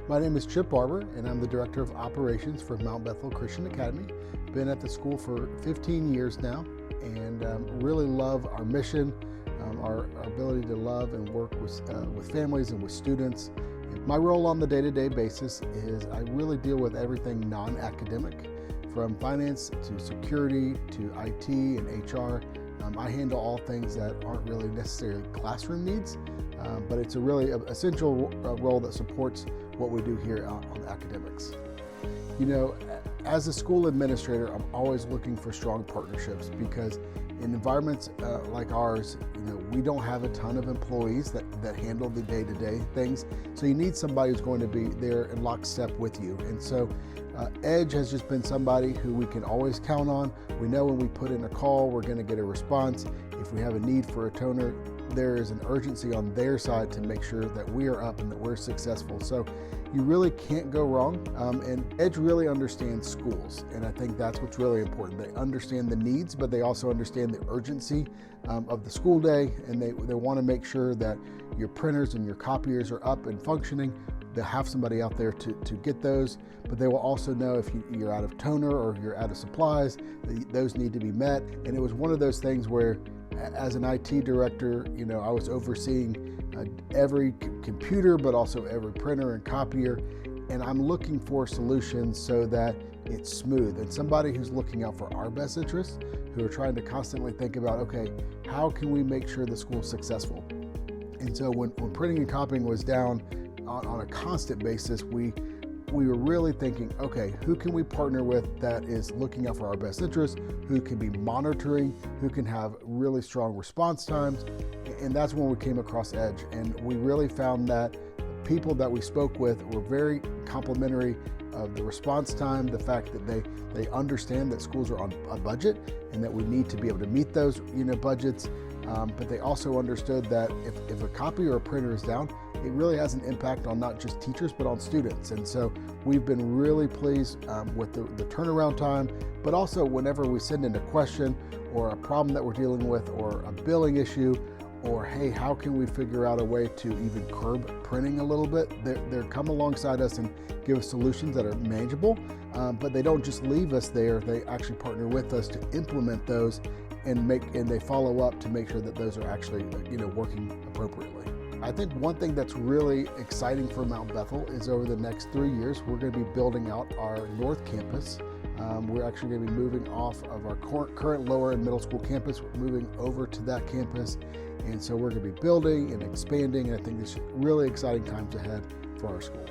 My name is Chip Barber, and I'm the Director of Operations for Mount Bethel Christian Academy. Been at the school for 15 years now, and really love our mission, our ability to love and work with families and with students. And my role on the day-to-day basis is I really deal with everything non-academic, from finance to security to IT and HR. I handle all things that aren't really necessarily classroom needs, but it's a really essential role that supports what we do here on academics. You know, as a school administrator, I'm always looking for strong partnerships because in environments like ours, we don't have a ton of employees that handle the day-to-day things. So you need somebody who's going to be there in lockstep with you. And so Edge has just been somebody who we can always count on. We know when we put in a call, we're going to get a response. If we have a need for a toner, there is an urgency on their side to make sure that we are up and that we're successful. So you really can't go wrong. And Edge really understands schools. And I think that's what's really important. They understand the needs, but they also understand the urgency of the school day. And they want to make sure that your printers and your copiers are up and functioning. They'll have somebody out there to get those, but they will also know if you're out of toner or you're out of supplies, those need to be met. And it was one of those things where as an IT director, I was overseeing every computer, but also every printer and copier. And I'm looking for solutions so that it's smooth. And somebody who's looking out for our best interests, who are trying to constantly think about, okay, how can we make sure the school's successful? And so when printing and copying was down on a constant basis, we were really thinking, okay, who can we partner with that is looking out for our best interests, who can be monitoring, who can have really strong response times. And that's when we came across Edge. And we really found that the people that we spoke with were very complimentary of the response time, the fact that they understand that schools are on a budget and that we need to be able to meet those budgets. But they also understood that if a copy or a printer is down, it really has an impact on not just teachers, but on students. And so we've been really pleased with the turnaround time, but also whenever we send in a question or a problem that we're dealing with or a billing issue, or hey, how can we figure out a way to even curb printing a little bit? They come alongside us and give us solutions that are manageable, but they don't just leave us there. They actually partner with us to implement those and they follow up to make sure that those are actually working appropriately. I think one thing that's really exciting for Mount Bethel is over the next 3 years, we're going to be building out our North Campus. We're actually going to be moving off of our current lower and middle school campus, moving over to that campus. And so we're going to be building and expanding, and I think there's really exciting times ahead for our school.